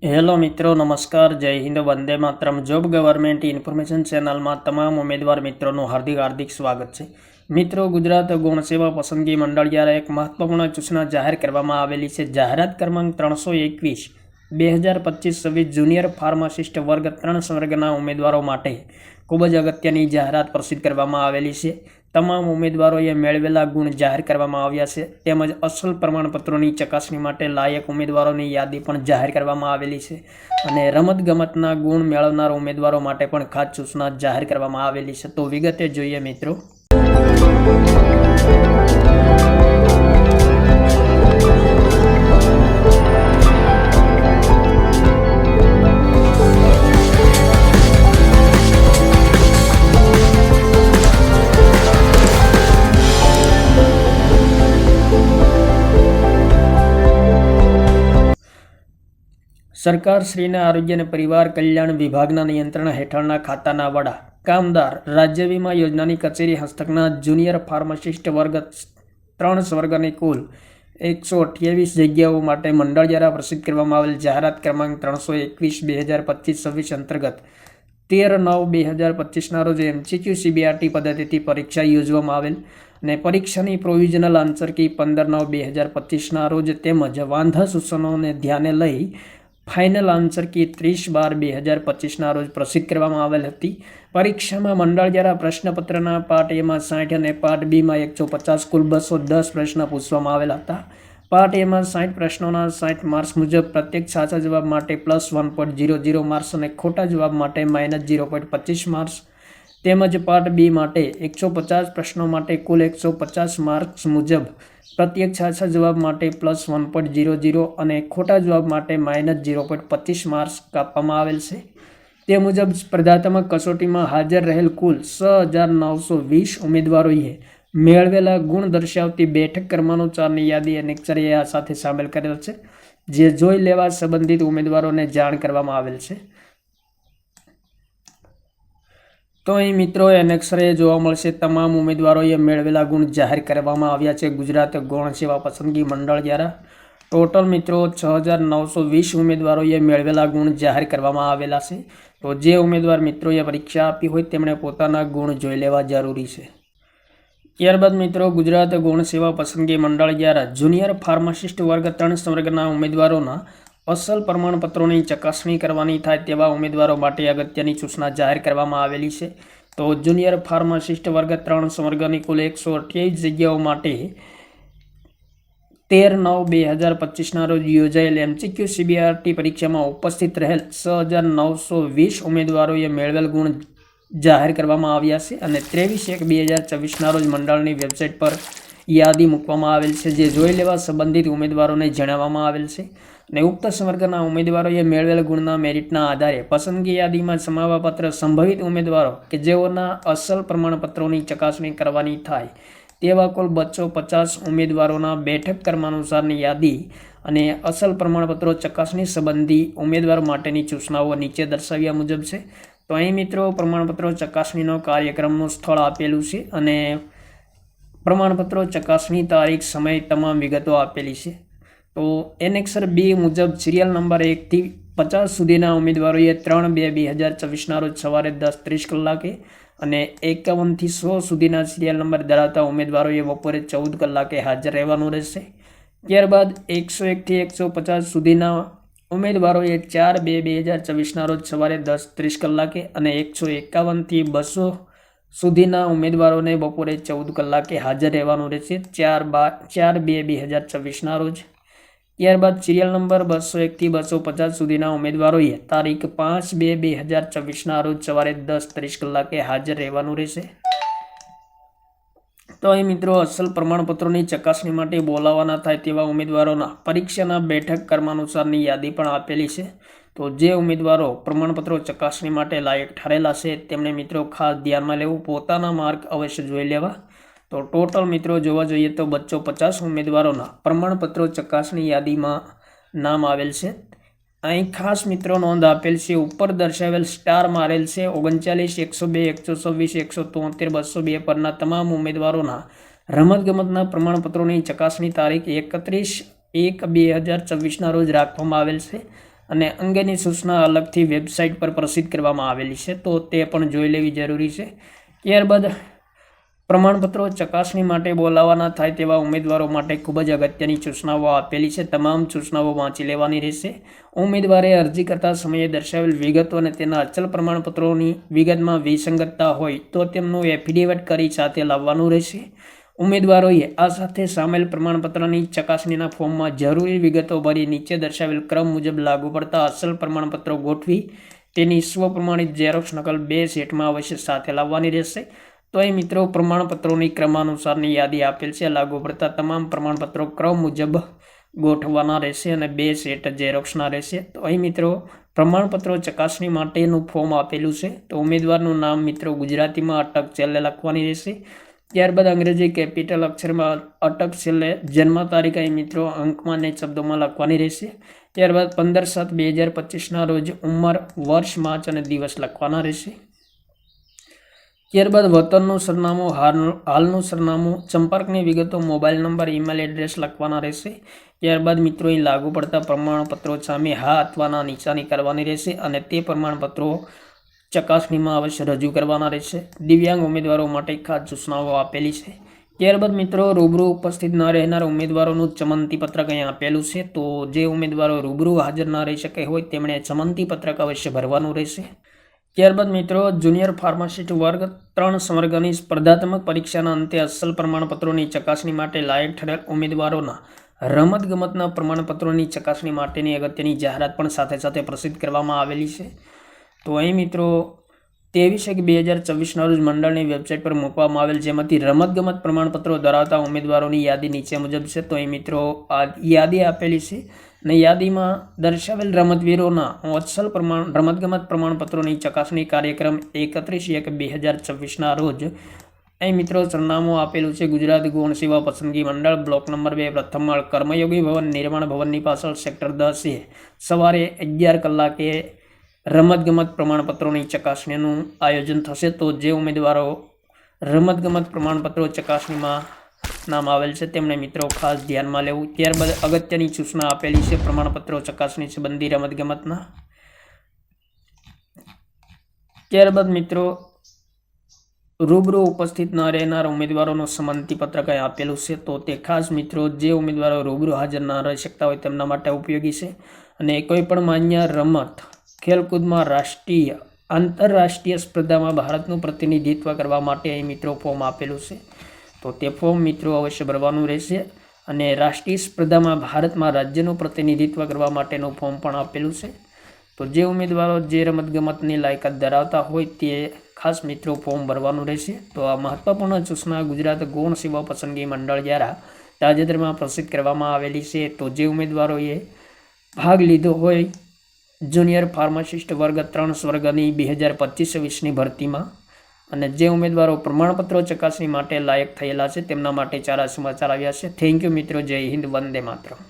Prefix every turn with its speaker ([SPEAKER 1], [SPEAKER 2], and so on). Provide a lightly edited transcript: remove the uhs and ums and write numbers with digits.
[SPEAKER 1] Hello મિત્રો, નમસ્કાર, જય Hind, Vande Mataram. Job government information ચેનલમાં તમામ ઉમેદવાર મિત્રોનું હાર્દિક સ્વાગત છે. મિત્રો, ગુજરાત ગૌણ સેવા પસંદગી મંડળ દ્વારા એક મહત્વપૂર્ણ સૂચના જાહેર કરવામાં આવેલી છે. જાહેરાત ક્રમાંક 321 2025-26 જુનિયર ફાર્માસિસ્ટ વર્ગ 3 વર્ગના ઉમેદવારો માટે ખૂબ જ અગત્યની જાહેરાત પ્રસિદ્ધ કરવામાં આવેલી છે. તમામ ઉમેદવારોએ મેળવેલા ગુણ જાહેર કરવામાં આવ્યા છે, તેમજ અસલ પ્રમાણપત્રોની ચકાસણી માટે લાયક ઉમેદવારોની યાદી પણ જાહેર કરવામાં આવેલી છે અને રમતગમતના ગુણ મેળવનાર ઉમેદવારો માટે પણ ખાસ સૂચના જાહેર કરવામાં આવેલી છે. તો વિગતે જોઈએ મિત્રો. સરકારશ્રીના આરોગ્ય અને પરિવાર કલ્યાણ વિભાગના નિયંત્રણ હેઠળના ખાતાના વડા કામદાર રાજ્ય વીમા યોજનાની કચેરી હસ્તકના જુનિયર ફાર્માસિસ્ટ વર્ગ 3 વર્ગની કુલ 128 જગ્યાઓ માટે મંડળ દ્વારા પ્રસિદ્ધ કરવામાં આવેલ જાહેરાત ક્રમાંક 321/2025-26 અંતર્ગત 13/9/2025ના રોજ MCQ CBRT પદ્ધતિથી પરીક્ષા યોજવામાં આવેલ અને પરીક્ષાની પ્રોવિઝનલ આન્સર કી 15/9/2025ના રોજ તેમજ વાંધા સૂચનોને ધ્યાને લઈ ફાઇનલ આન્સર કી 30/12/2025ના રોજ પ્રસિદ્ધ કરવામાં આવેલ હતી. પરીક્ષામાં મંડળ દ્વારા પ્રશ્નપત્રના પાર્ટ એમાં 60 અને પાર્ટ બીમાં 150 કુલ 210 પ્રશ્ન પૂછવામાં આવેલા હતા. પાર્ટ એમાં 60 પ્રશ્નોના 60 માર્ક્સ મુજબ પ્રત્યેક સાચા જવાબ માટે +1.00 માર્ક્સ અને ખોટા જવાબ માટે -0.25 માર્ક્સ, તેમજ પાર્ટ બી માટે 150 પ્રશ્નો માટે કુલ 150 માર્ક્સ મુજબ પ્રત્યેક સાચા જવાબ માટે +1.00 અને ખોટા જવાબ માટે -0.25 માર્ક્સ કાપવામાં આવેલ છે. તે મુજબ સ્પર્ધાત્મક કસોટીમાં હાજર રહેલ કુલ 6,920 ઉમેદવારોએ મેળવેલા ગુણ દર્શાવતી બેઠક ક્રમાનુસારની યાદી એનેક્સરે આ સાથે સામેલ કરેલ છે, જે જોઈ લેવા સંબંધિત ઉમેદવારોને જાણ કરવામાં આવેલ છે. તો અહીં મિત્રો એનેક્સરે જોવા મળશે તમામ ઉમેદવારોએ મેળવેલા ગુણ જાહેર કરવામાં આવ્યા છે ગુજરાત ગૌણ સેવા પસંદગી મંડળ દ્વારા. ટોટલ મિત્રો 6,920 ઉમેદવારોએ મેળવેલા ગુણ જાહેર કરવામાં આવેલા છે. તો જે ઉમેદવાર મિત્રોએ પરીક્ષા આપી હોય તેમણે પોતાના ગુણ જોઈ લેવા જરૂરી છે. ત્યારબાદ મિત્રો, ગુજરાત ગૌણ સેવા પસંદગી મંડળ દ્વારા જુનિયર ફાર્માસિસ્ટ વર્ગ 3 વર્ગના ઉમેદવારોના અસલ પ્રમાણપત્રોની ચકાસણી કરવાની થાય તેવા ઉમેદવારો માટે અગત્યની સૂચના જાહેર કરવામાં આવેલી છે. તો જુનિયર ફાર્માસિસ્ટ વર્ગ 3 વર્ગની કુલ 128 જગ્યાઓ માટે 13/9/2025ના રોજ યોજાયેલ MCQ CBRT પરીક્ષામાં ઉપસ્થિત રહેલ 6,920 ઉમેદવારોએ મેળવેલ ગુણ જાહેર કરવામાં આવ્યા છે અને 23/1/2024ના રોજ મંડળની વેબસાઇટ પર યાદી મૂકવામાં આવેલ છે, જે જોઈ લેવા સંબંધિત ઉમેદવારોને જણાવવામાં આવેલ છે. અને ઉક્ત સંવર્ગના ઉમેદવારોએ મેળવેલ ગુણના મેરિટના આધારે પસંદગી યાદીમાં સમાવવાપાત્ર સંભવિત ઉમેદવારો કે જેઓના અસલ પ્રમાણપત્રોની ચકાસણી કરવાની થાય તેવા કુલ 250 ઉમેદવારોના બેઠક ક્રમાનુસારની યાદી અને અસલ પ્રમાણપત્રો ચકાસણી સંબંધી ઉમેદવાર માટેની સૂચનાઓ નીચે દર્શાવ્યા મુજબ છે. તો અહીં મિત્રો પ્રમાણપત્રો ચકાસણીનો કાર્યક્રમનું સ્થળ આપેલું છે અને પ્રમાણપત્રો ચકાસણી તારીખ, સમય, તમામ વિગતો આપેલી છે. તો એનેક્સર બી મુજબ સિરિયલ નંબર 1 થી 50 સુધીના ઉમેદવારોએ 3/2/2024ના રોજ સવારે 10:30 કલાકે અને 51 થી 100 સુધીના સિરિયલ નંબર ધરાવતા ઉમેદવારોએ બપોરે 14 કલાકે હાજર રહેવાનું રહેશે. ત્યારબાદ 101 થી 150 સુધીના ઉમેદવારોએ 4/2/2024ના રોજ સવારે 10:30 કલાકે અને 151 થી 200 સુધીના ઉમેદવારોને બપોરે 14 કલાકે હાજર રહેવાનું રહેશે 4/2/2024ના રોજ. ત્યારબાદ સિરિયલ નંબર 201 થી 250 સુધીના ઉમેદવારોએ તારીખ 5/2/2024ના રોજ સવારે 10:30 કલાકે હાજર રહેવાનું રહેશે. તો અહીં મિત્રો અસલ પ્રમાણપત્રોની ચકાસણી માટે બોલાવવાના થાય તેવા ઉમેદવારોના પરીક્ષાના બેઠક ક્રમાનુસારની યાદી પણ આપેલી છે. તો જે ઉમેદવારો પ્રમાણપત્રો ચકાસણી માટે લાયક ઠરેલા છે તેમણે મિત્રો ખાસ ધ્યાનમાં લેવું, પોતાના માર્ક અવશ્ય જોઈ લેવા. તો ટોટલ મિત્રો જોવા જોઈએ તો 250 ઉમેદવારોના પ્રમાણપત્રો ચકાસણી યાદીમાં નામ આવેલ છે. અહીં ખાસ મિત્રો નોંધ આપેલ છે, ઉપર દર્શાવેલ સ્ટાર મારેલ છે 39, 102, 126, 173, 202 પરના તમામ ઉમેદવારોના રમતગમતના પ્રમાણપત્રોની ચકાસણી તારીખ 31/1/2024ના રોજ રાખવામાં આવેલ છે અને અંગેની સૂચના અલગથી વેબસાઇટ પર પ્રસિદ્ધ કરવામાં આવેલી છે, તો તે પણ જોઈ લેવી જરૂરી છે. ત્યારબાદ પ્રમાણપત્રો ચકાસણી માટે બોલાવવાના થાય તેવા ઉમેદવારો માટે ખૂબ જ અગત્યની સૂચનાઓ આપેલી છે. તમામ સૂચનાઓ વાંચી લેવાની રહેશે. ઉમેદવારે અરજી કરતા સમયે દર્શાવેલ વિગતો અને તેના અચલ પ્રમાણપત્રોની વિગતમાં વિસંગતતા હોય તો તેમનું એફિડેવિટ કરી સાથે લાવવાનું રહેશે. ઉમેદવારોએ આ સાથે સામેલ પ્રમાણપત્રની ચકાસણીના ફોર્મમાં જરૂરી વિગતો ભરી નીચે દર્શાવેલ ક્રમ મુજબ લાગુ પડતા અસલ પ્રમાણપત્રો ગોઠવી તેની સ્વપ્રમાણિત ઝેરોક્ષ નકલ 2 સેટમાં અવશ્ય સાથે લાવવાની રહેશે. તો અહીં મિત્રો પ્રમાણપત્રોની ક્રમાનુસારની યાદી આપેલ છે. લાગુ પડતા તમામ પ્રમાણપત્રો ક્રમ મુજબ ગોઠવવાના રહેશે અને 2 સેટ ઝેરોક્ષના રહેશે. તો અહીં મિત્રો પ્રમાણપત્રો ચકાસણી માટેનું ફોર્મ આપેલું છે. તો ઉમેદવારનું નામ મિત્રો ગુજરાતીમાં અટક છેલ્લે લખવાની રહેશે. ત્યારબાદ અંગ્રેજી કેપિટલ અક્ષરમાં અટક છેલ્લે જન્મ તારીખ અહીં મિત્રો અંકમાં અને શબ્દોમાં લખવાની રહેશે. ત્યારબાદ 15/7/2025ના રોજ ઉંમર, વર્ષ, માસ અને દિવસ લખવાના રહેશે. ત્યારબાદ વતનનું સરનામું, હાલનું સરનામું, સંપર્કની વિગતો, મોબાઈલ નંબર, ઈમેલ એડ્રેસ લખવાના રહેશે. ત્યારબાદ મિત્રો અહીં લાગુ પડતા પ્રમાણપત્રો સામે હા અથવા ના નિશાની કરવાની રહેશે અને તે પ્રમાણપત્રો ચકાસણીમાં અવશ્ય રજૂ કરવાના રહેશે. દિવ્યાંગ ઉમેદવારો માટે ખાસ સૂચનાઓ આપેલી છે. ત્યારબાદ મિત્રો રૂબરૂ ઉપસ્થિત ન રહેનાર ઉમેદવારોનું ચમનતી પત્રક અહીં આપેલું છે. તો જે ઉમેદવારો રૂબરૂ હાજર ન રહી શકે હોય તેમણે ચમનતી પત્રક અવશ્ય ભરવાનું રહેશે. ત્યારબાદ મિત્રો જુનિયર ફાર્માસિસ્ટ વર્ગ 3 સંવર્ગની સ્પર્ધાત્મક પરીક્ષાના અંતે અસલ પ્રમાણપત્રોની ચકાસણી માટે લાયક ઠરેલ ઉમેદવારોના રમતગમતના પ્રમાણપત્રોની ચકાસણી માટેની અગત્યની જાહેરાત પણ સાથે સાથે પ્રસિદ્ધ કરવામાં આવેલી છે. તો અહીં મિત્રો 23/1/2024ના રોજ મંડળની વેબસાઇટ પર મૂકવામાં આવેલ, જેમાંથી રમતગમત પ્રમાણપત્રો ધરાવતા ઉમેદવારોની યાદી નીચે મુજબ છે. તો અહીં મિત્રો આ યાદી આપેલી છે અને યાદીમાં દર્શાવેલ રમતવીરોના અસલ રમતગમત પ્રમાણપત્રોની ચકાસણી કાર્યક્રમ 31/1/2024ના રોજ અહીં મિત્રો સરનામું આપેલું છે. ગુજરાત ગૌણ સેવા પસંદગી મંડળ, બ્લોક નંબર 2, પ્રથમ માળ, કર્મયોગી ભવન, નિર્માણ ભવનની પાછળ, સેક્ટર 10 સવારે 11 કલાકે રમતગમત પ્રમાણપત્રોની ચકાસણીનું આયોજન થશે. તો જે ઉમેદવારો રમતગમત પ્રમાણપત્રો ચકાસણીમાં નામ આવેલ છે તેમણે મિત્રો ખાસ ધ્યાનમાં લેવું. ત્યારબાદ અગત્યની સૂચના આપેલી છે પ્રમાણપત્રો ચકાસણી સંબંધી રમતગમતના. ત્યારબાદ મિત્રો રૂબરૂ ઉપસ્થિત ન રહેનાર ઉમેદવારોનું સંમતિ પત્રક આપેલું છે. તો તે ખાસ મિત્રો જે ઉમેદવારો રૂબરૂ હાજર ન રહી શકતા હોય તેમના માટે ઉપયોગી છે. અને કોઈ પણ માન્ય રમત ખેલકૂદમાં રાષ્ટ્રીય, આંતરરાષ્ટ્રીય સ્પર્ધામાં ભારતનું પ્રતિનિધિત્વ કરવા માટે અહીં મિત્રો ફોર્મ આપેલું છે. તો તે ફોર્મ મિત્રો અવશ્ય ભરવાનું રહેશે. અને રાષ્ટ્રીય સ્પર્ધામાં ભારતમાં રાજ્યનું પ્રતિનિધિત્વ કરવા માટેનું ફોર્મ પણ આપેલું છે. તો જે ઉમેદવારો જે રમતગમતની લાયકાત ધરાવતા હોય તે ખાસ મિત્રો ફોર્મ ભરવાનું રહેશે. તો આ મહત્વપૂર્ણ સૂચના ગુજરાત ગૌણ સેવા પસંદગી મંડળ દ્વારા તાજેતરમાં પ્રસિદ્ધ કરવામાં આવેલી છે. તો જે ઉમેદવારોએ ભાગ લીધો હોય જુનિયર ફાર્માસિસ્ટ વર્ગ 3 સ્વર્ગની 2025-26ની ભરતીમાં અને જે ઉમેદવારો પ્રમાણપત્રો ચકાસણી માટે લાયક થયેલા છે તેમના માટે સારા સમાચાર આવ્યા છે. થેન્ક યુ મિત્રો. જય હિન્દ. વંદે માતરમ.